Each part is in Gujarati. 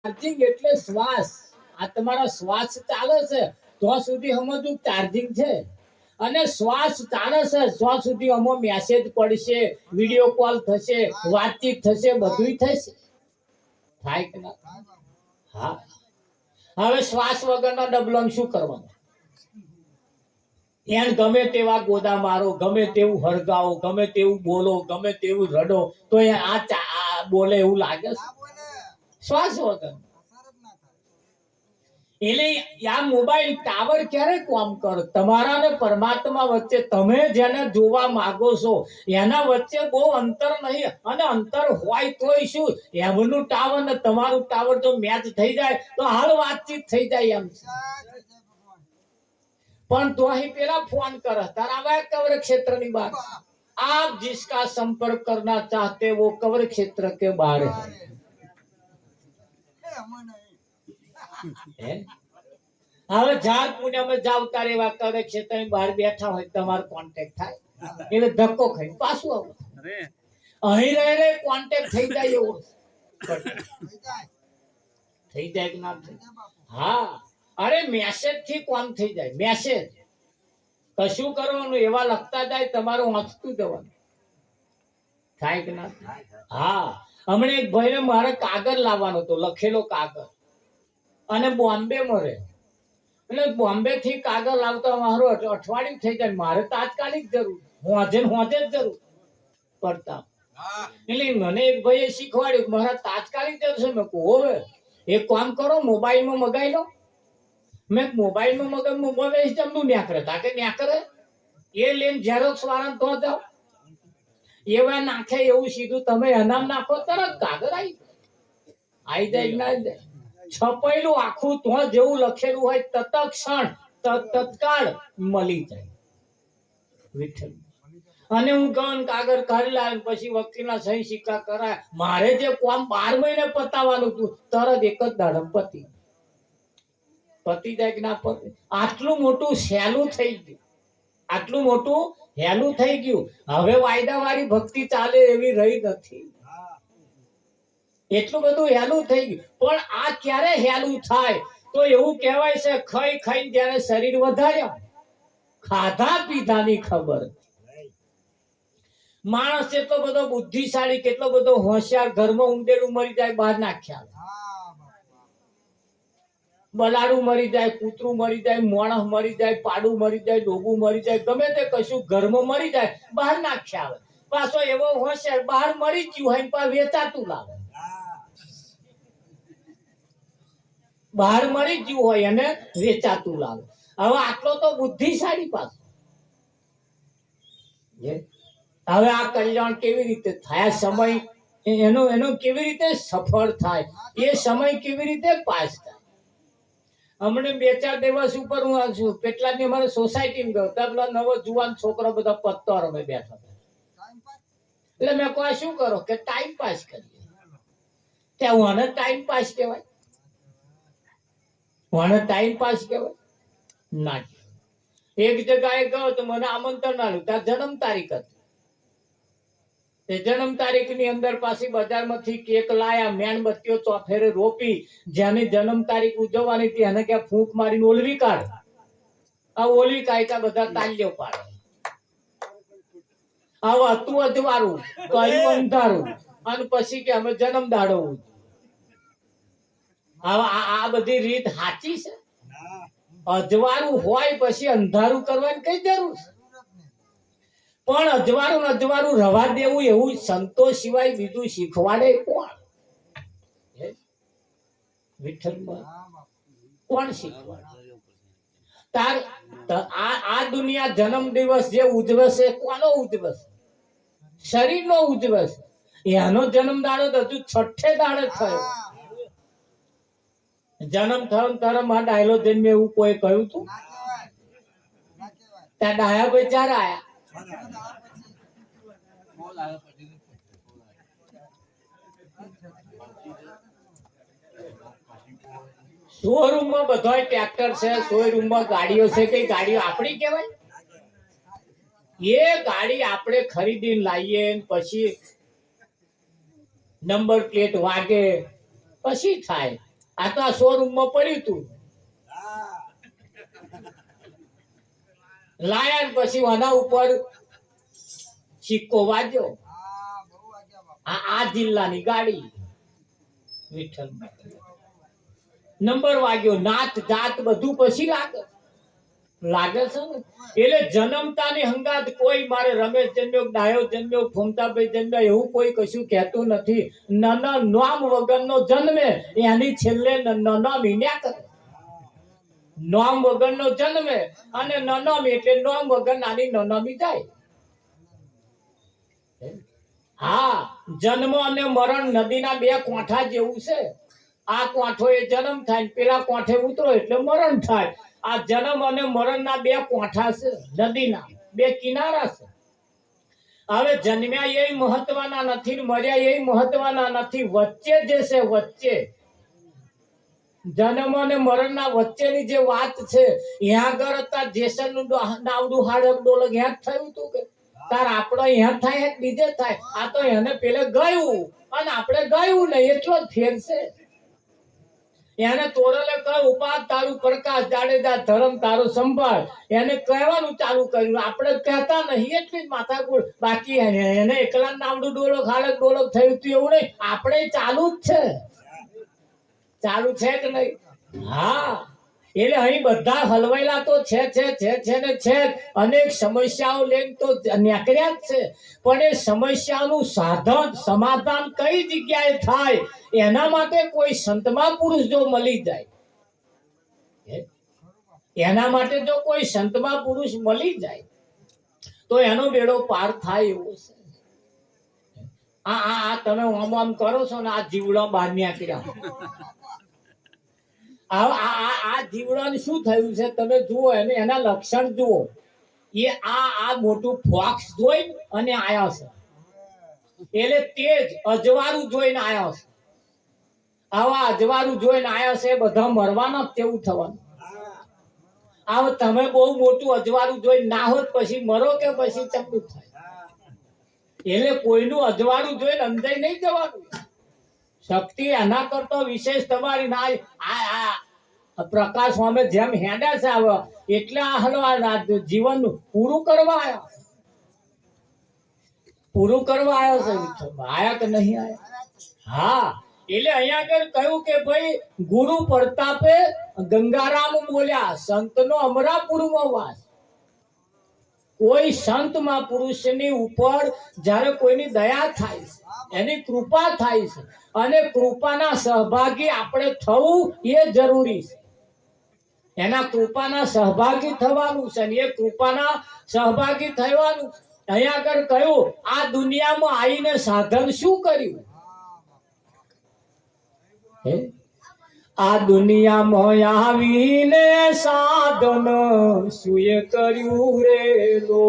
ચાર્જિંગ એટલે શ્વાસ. આ તમારો શ્વાસ ચાલે છે તો સુધી સમજવું ચાર્જિંગ છે, અને શ્વાસ ચાલે છે તો સુધી અમો મેસેજ પડશે, વિડીયો કોલ થશે, વાતચીત થશે, બધું થશે. થાય કે ના? હા. હવે શ્વાસ વગરના ડબલમ શું કરવાનું? એને ગમે તેવા ગોદા મારો, ગમે તેવું હળગાવો, ગમે તેવું બોલો, ગમે તેવું રડો, તો એ આ બોલે એવું લાગે છે શ્વાસ વગર. એટલે આ મોબાઈલ ટાવર ક્યારે કામ કરે? તમારા ને પરમાત્મા વચ્ચે, તમે જેને જોવા માંગો છો એના વચ્ચે બહુ અંતર નહીં, અને અંતર હોય તોય શું, એમનું ટાવર ને તમારું ટાવર જો મેચ થઈ જાય તો હાલ વાતચીત થઈ જાય એમ. પણ તો અહીં પેલા ફોન કરે, તારા કવર ક્ષેત્ર ની બહાર. आप जिसका संपर्क करना चाहते वो कवर क्षेत्र के बाहर है. હવે ઝાડ પુણ્યમાં જાવતા રેવા કવર ક્ષેત્રની બહાર બેઠા હોય, તમારો કોન્ટેક્ટ થાય એટલે ધક્કો ખાઈ પાછું આવો. અહીં રહે કોન્ટેક્ટ થઈ જાય એવો થઈ જાય કે ના થઈ? હા. અરે મેસેજ થી કોમ થઈ જાય. મેસેજ કશું કરવાનું, એવા લખતા જાય, તમારું વાંચતું જવાનું. થાય કે ના? હા. હમણાં એક ભાઈને મારે કાગળ લાવવાનો હતો, લખેલો કાગળ, અને બોમ્બે મળે. એટલે બોમ્બે થી કાગળ લાવતા મારું અઠવાડિયું થઈ જાય. મારે તાત્કાલિક જરૂર, હોજે જ જરૂર પડતા. એટલે મને એક ભાઈએ શીખવાડ્યું, મારા તાત્કાલિક જરૂર છે. મેં કહું હવે એક કામ કરો, મોબાઈલમાં મગાવી લો. મેં મોબાઈલમાં મોબાઈલ જમનું ન્યાકરે તાકે ન્યાકરે એ લઈને ઝેરોક્સ વાળા તો જાઓ, એવા નાખે એવું સીધું તમે એનામ નાખો, તરત કાગળ આવી જાય. ના જાય છપાયેલું આખું તો જેવું લખેલું હોય તત્ક્ષણ તત્કાળ મળી જાય. વિઠ્ઠલ. અને હું ગણ કાગળ કાઢી લાવ્યો, પછી વકીલના સહી સિક્કા કરાય. મારે જે કામ 12 મહિને પતાવવાનું હતું, તરત એક જ દાડમ પતી જાય કે ના પતે? આટલું મોટું સહેલું થઈ ગયું, આટલું મોટું હેલું થઈ ગયું. હવે વાયદા વાળી ભક્તિ ચાલે એવી રહી નથી. એટલું બધું હેલું થઈ ગયું. પણ આ ક્યારે હેલું થાય? તો એવું કહેવાય છે, ખાઈ ખાઈને જ્યારે શરીર વધાર્યા, ખાધા પીધાની ખબર. માણસ એટલો બધો બુદ્ધિશાળી, કેટલો બધો હોશિયાર, ઘરમાં ઊંડેલું મરી જાય, બહાર નાખ્યા. બલાડું મરી જાય, કૂતરું મરી જાય, મોણસ મરી જાય, પાડું મરી જાય, ડોગું મરી જાય, ગમે તે કશું ઘરમાં મરી જાય, બહાર નાખ્યા આવે. પાછો એવો હોશિયાર, બહાર મરી ગયું હોય પણ વેચાતું લાવે. બહાર મરી ગયું હોય અને વેચાતું લાવે. હવે આટલો તો બુદ્ધિશાળી પાછો. હવે આ કલ્યાણ કેવી રીતે થાય? સમય એનો કેવી રીતે સફળ થાય? એ સમય કેવી રીતે પાસ થાય? હમણાં 2-4 દિવસ ઉપર હું છું, કેટલાની અમારે સોસાયટીમાં ગયો, પેલા નવો જુવાન છોકરો બધા પત્તો રમે બેઠા. એટલે મેં કહ્યું શું કરો? કે ટાઈમ પાસ કરીએ. ત્યાં મને ટાઈમ પાસ કહેવાય? મને ટાઈમ પાસ કહેવાય ના? એક જગ્યાએ ગયો તો મને આમંત્રણ આવ્યું, ત્યાં જન્મ તારીખ હતી. તે જન્મ તારીખ ની અંદર પાછી બજારમાંથી કેક લાયા, મેણબત્તીઓ ચોફેરે રોપી, જેની જન્મ તારીખ ઉજવવાની હતી એને ક્યાં ફૂંક મારીને ઓલવી કાઢ. આ ઓલવી કાઢતા બધા તાલીઓ પાડે. આવું હતું અજવાળું, કર્યું અંધારું, અને પછી કે અમે જન્મ દાડો. આ બધી રીત સાચી છે? અજવાળું હોય પછી અંધારું કરવાની કઈ જરૂર છે? પણ અજવાળું રવા દેવું, એવું સંતો સિવાય બીજું શીખવાડે કોણ? વિઠ્ઠલમાં કોણ શીખવાડે? આ દુનિયા જન્મ દિવસ જે ઉજવે છે, કોનો ઉજવે છે? શરીરનો ઉજવે છે. એનો જન્મ દાડો હજુ 6ઠે દાડે થયો. જન્મ થયો તારા માં ડાયલો જન્મે એવું કોઈ કહ્યું તું? ત્યાં ડાયા ભાઈ ચાર આયા. શોરૂમ માં બધા ટ્રેક્ટર છે, શોરૂમ માં ગાડીઓ છે. કઈ ગાડીઓ આપણી કહેવાય? એ ગાડી આપણે ખરીદીને લાવીએ, પછી નંબર પ્લેટ વાગે, પછી થાય. આ તો આ શોરૂમમાં પડ્યું તું, લાયા ને પછી આના ઉપર સિક્કો વાગ્યો. આ જિલ્લાની ગાડી વિઠ્ઠલ નંબર વાગ્યો, નાત જાત બધું પછી લાગે છે ને. એટલે જન્મતાની હંગાત કોઈ મારે રમેશ જન્મ્યો, ડાયો જન્મ્યો, ફોમતાભાઈ જન્મ્યો એવું કોઈ કશું કહેતું નથી. નાના નામ વગરનો જન્મે એની છેલ્લે નાના મીન્યા કરે. નામ વગરનો જન્મે અને નનામી એટલે નામ વગર નાની નનામી જાય. હા, જન્મ અને મરણ નદીના બે કોઠા જેવું છે. આ કોઠો એ જન્મ થાય, પેલા કોઠે ઉતરો એટલે મરણ થાય. આ જન્મ અને મરણના બે કોઠા છે, નદીના બે કિનારા છે. હવે જન્મ્યા એ મહત્વના નથી, મર્યા એ મહત્વના નથી. વચ્ચે જે છે, વચ્ચે જન્મ અને મરણના વચ્ચેની જે વાત છે, ત્યાં આગળ હતા જેસનનું નાવડું હાડક ડોલક ત્યાં જ થયું હતું કે તાર આપણો અહીંયા થાય બીજે થાય. આ તો એને પેલે ગયું અને આપણે ગયું નહીં, એટલો જ ફેર છે. એને તોરલે કર ઉપાદ તારું પ્રકાશ જાડેજા ધર્મ તારું સંભાળ, એને કહેવાનું ચાલુ કર્યું. આપણે કહેતા નહીં એટલી જ માથાકૂટ. બાકી એને એકલા નાવડું ડોલક હાડક ડોલક થયું હતું એવું નહીં, આપણે ચાલુ જ છે. ચાલુ છે કે નહીં? હા, એટલે અહીં બધા હલવાયેલા તો છે ને છે. અનેક સમસ્યાઓ લઈને તો નીકળ્યા જ છે, પણ એ સમસ્યાનું સાધન સમાધાન કઈ જગ્યાએ થાય એના માટે કોઈ સંતમા પુરુષ જો મળી જાય, એના માટે જો કોઈ સંતમા પુરુષ મળી જાય તો એનો બેડો પાર થાય એવો છે. આ તમે આમ આમ કરો છો ને આ જીવડા બહાર નીકળ્યા. આ જીવડાને શું થયું છે તમે જુઓ, એને એના લક્ષણ જુઓ. એ આ મોટું ફોક્સ જોઈ અને આયા છે, એટલે તેજ અજવાળું જોઈને આયા છે. આવા અજવાળું જોઈને આયા છે બધા મરવાના તેવું થવાનું. આવ તમે બહુ મોટું અજવાળું જોઈ ના હોત પછી મરો કે પછી ચકલું થાય. એટલે કોઈનું અજવાળું જોઈને અંદર નહીં જવાનું. શક્તિ એના કરતો વિશેષ તમારી ના. આ પ્રકાશ સ્વામી જેમ હેડ્યા છે આવે એટલે આ હલવા જીવન પૂરું કરવા આવ્યા, પૂરું કરવા આવ્યો છે. આયા કે નહીં આયા? હા, એટલે અહીંયા આગળ કહ્યું કે ભાઈ ગુરુ પ્રતાપે ગંગારામ બોલ્યા, સંતનો અમરાપુરમાં વાસ. કોઈ સંત મહાપુરુષની ઉપર જ્યારે કોઈની દયા થાય છે, એની કૃપા થાય છે, અને કૃપાના સહભાગી આપણે થવું એ જરૂરી છે. એના કૃપાના સહભાગી થવાનું છે, એ કૃપાના સહભાગી થવાનું. અહીંયા આગળ કહ્યું આ દુનિયામાં આવીને સાધન શું કર્યું? આ દુનિયામાં આવીને સાધન સુએ કર્યું રે લો,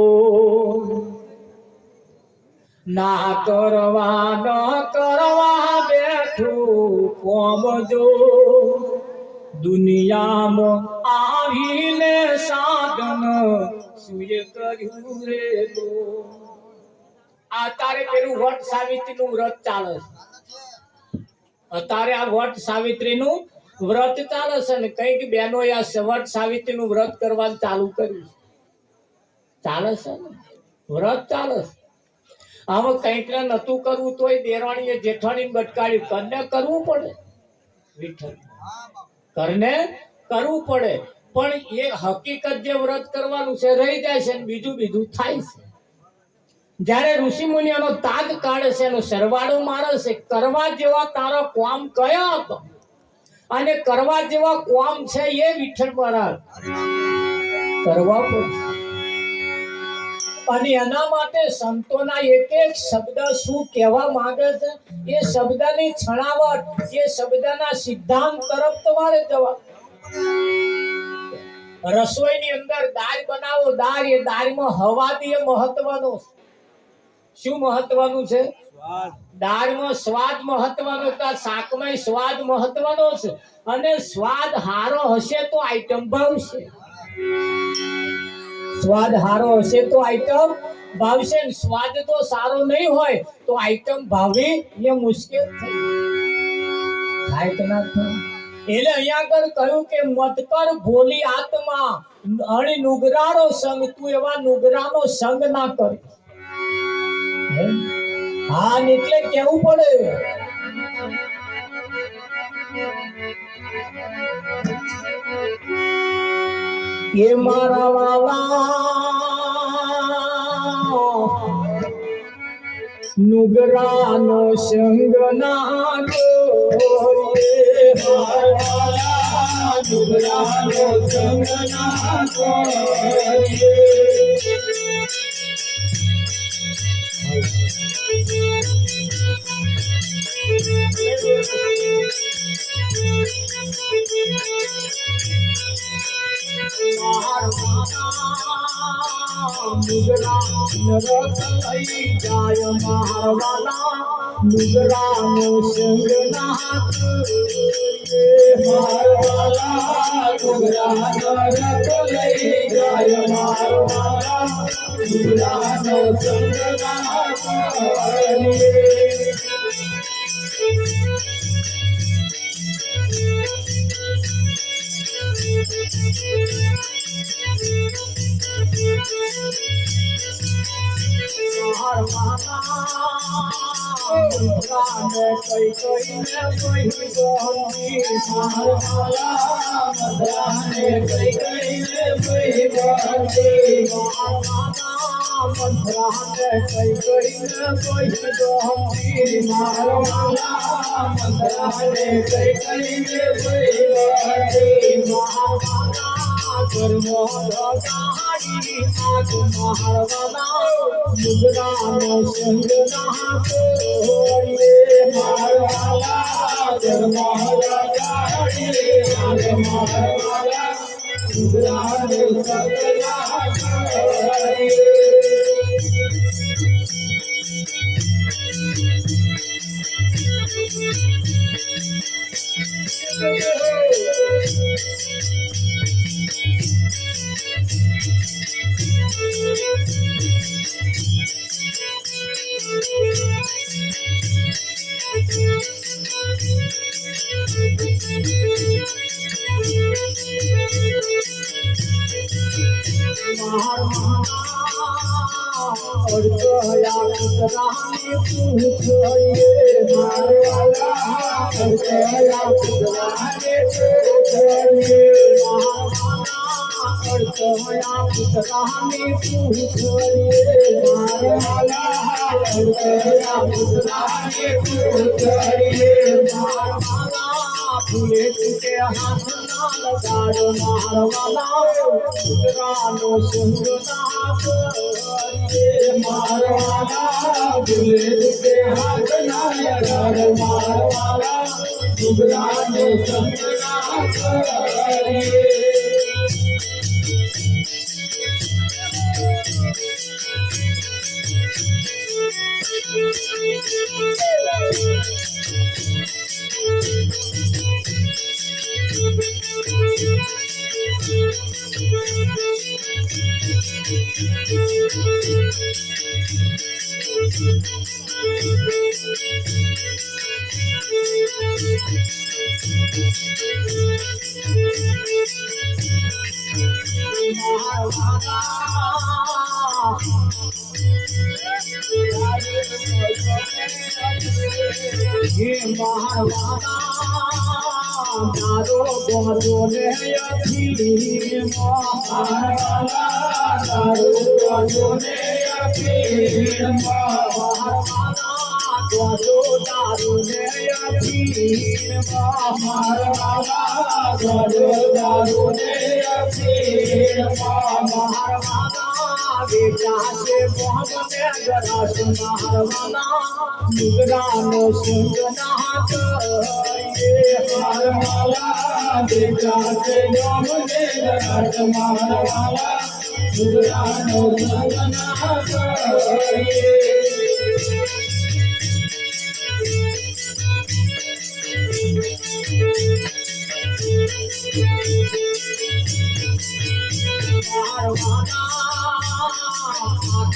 ના કરવા ન કરવા બેઠું કોમ જો. દુનિયામાં આવીને સાધન સુએ કર્યું રે લો. આ તારે પેલું વટ સાવિત્રીનું વ્રત ચાલે છે. અત્યારે આ વટ સાવિત્રીનું વ્રત ચાલે છે ને કઈક બહેનો આ વટ સાવિત્રીનું વ્રત કરવાનું ચાલુ કર્યું ચાલે છે ને, વ્રત ચાલે છે. આમાં કઈક નતું કરવું તોય દેરાણીએ જેઠાણી બટકાડ્યું. કરને કરવું પડે, વિઠ્ઠલ કરને કરવું પડે. પણ એ હકીકત જે વ્રત કરવાનું છે રહી જાય છે ને બીજું થાય છે. જયારે ઋષિ મુનિઓનો તાગ કાઢે છે, એનો સરવાળો મારે છે. કરવા જેવા તારો કોમ કયા હતો અને કરવા જેવા કોમ છે એ વિઠ્ઠલ મહારાજ કરવા પડશે. અને એના માટે સંતોના એક એક શબ્દ શું કહેવા માંગે છે, એ શબ્દની છણાવટ, એ શબ્દના સિદ્ધાંત તરફ તમારે જવા. રસોઈની અંદર દાળ બનાવો, દાળ એ દાળમાં હવાદી મહત્વનો. શું મહત્વનું છે? દાળમાં સ્વાદ મહત્વનો, શાકમાં સ્વાદ મહત્વનો છે. અને સ્વાદ હારો હશે તો આઈટમ ભાવશે. સ્વાદ હારો હશે તો આઈટમ ભાવશે. સ્વાદ તો સારો નહીં હોય તો આઈટમ ભાવવી એ મુશ્કેલ થાય કે ના થાય? એટલે અહીંયા આગળ કહ્યું કે મત કર ભોલી આત્મા અણી નુગરાનો સંગ, તું એવા નુગરાનો સંગ ના કર. હા એટલે કેવું પડે એ મારા વાલા નુગરાનો સંગ ના કરીએ, મારા નુગરાનો સંગ ના કરીએ. જાય મારવાલા નુગરાનો સંગ ના કરીએ, મારવાલા નુગરાનો રથ લઈ જાય, મારવાલા નુગરાનો સંગ ના કરીએ. કઈ કઈને કઈ બોલી મારવાલા કઈ કઈને કઈ બોલી મંત્રાને કઈ કઈને કઈ બોલી મારવાલા મંત્રાને કઈ કઈને કઈ બોલી મારવાલા કર્મો ગાડી આજ મારવાલા નુગરાનો સંગ ના કરીએ, મારવાલા કર્મો ગાડી આજ મારવાલા નુગરાનો સંગ ના કરીએ. और कया कुतरानी पूछिए मारवाला, और कया कुतरानी पूछिए मारवाला, और कया कुतरानी पूछिए मारवाला, और कया कुतरानी पूछिए मारवाला. फूले के हाथ ना लगाड़ो मारवाला नुगरानो संग ना करिए, मारवाला फूले के हाथ ना लगाड़ो मारवाला नुगरानो संग ना करिए. ये मारवाला दारो गोदो ने अथी मारवाला दारो गोदो ने अथी मारवाला गोदो दारो ने अथी मारवाला गोदो दारो ने अथी मारवाला बेटा से मोहब्बत जरा सुनारवाला नुगरानो संग ना करिए, मारवाला बेटा से मोहब्बत जरा सुनारवाला नुगरानो संग ना करिए.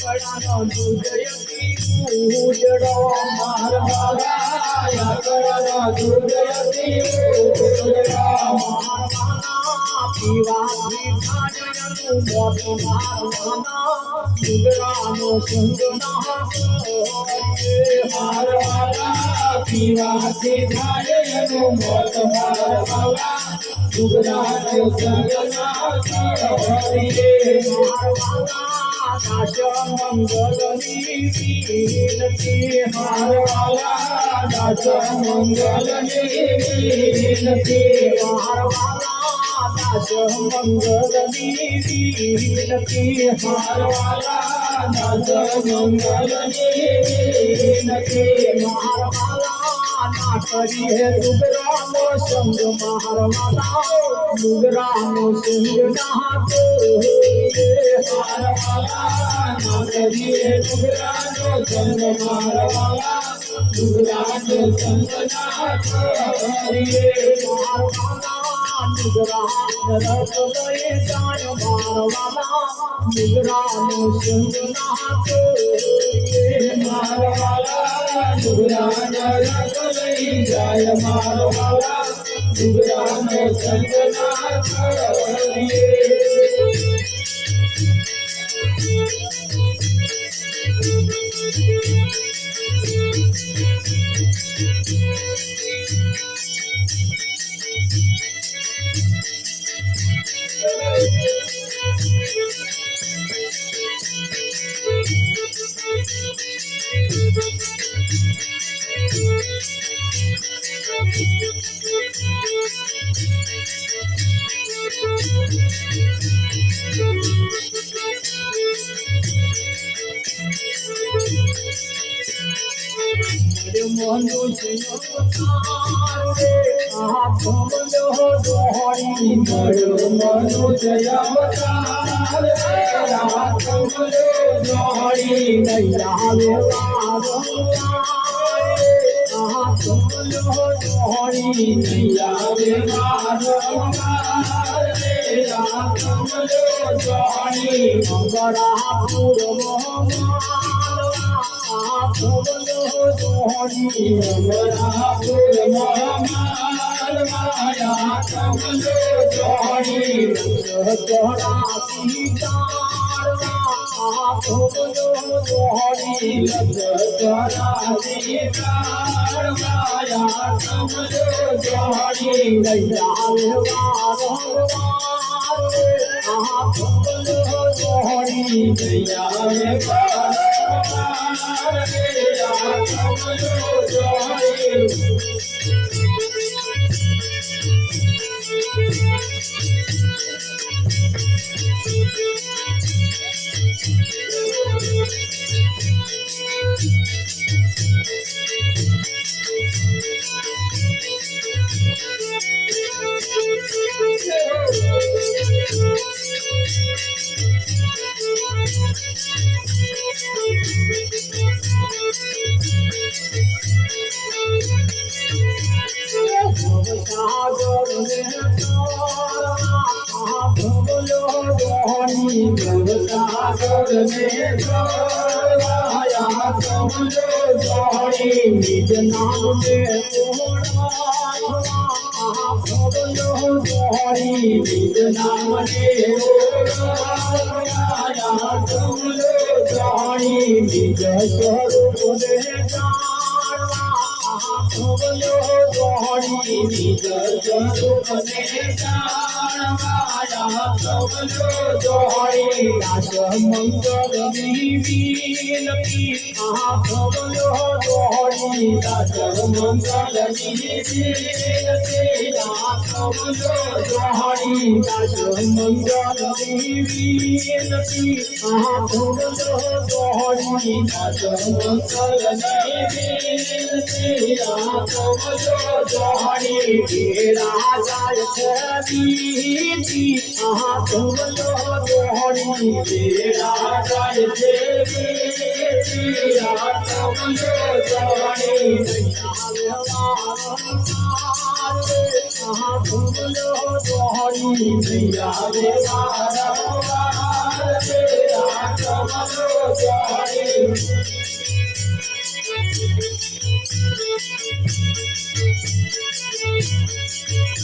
આકડાનો દુર્ગયતી ઉજડો મારવાલા, આકડાનો દુર્ગયતી ઉજડો પીવાથી થાળીનું મોત મારવાના ડુગરાનો સંગ ના મારવાના પીવાથી થાળીનું મોત મારવાના ડુગરાનો સંગ ના મારવાના દાસ મંગલની વિનતી મારવાલા દાસ મંગલની વિનતી મારવાલા દાસ મંગલની વિનતી મારવાલા દાસ મંગલની વિનતી મારવાલા ના કરીએ ડુગરાનો સંગ મારવાલા ડુગરાનો સંગ ના મારવાલા ના કરીએ ડુગરાનો સંગ મારવાલા ડુગરાનો સંગ ના કરીએ મારવાલા ડુગરાનો રસ લઈ જાય મારવાલા ડુગરાનો સંગ ના કરીએ મારવાલા ડુગરાનો રસ લઈ જાય મારવાલા ડુગરાનો સંગ ના કરીએ મનુષ્ય અવતાર રે આત્મનો દોહરી મનુષ્ય અવતાર રે આત્મનો દોહરી નૈયા આત્મનો દોહરી નૈયા આત્મનો દોહરી મંગળાપુર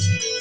Johnny,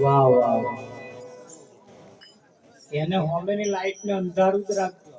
વાહ વાહ એને હોમેની લાઈટ ને અંધારું જ રાખજો.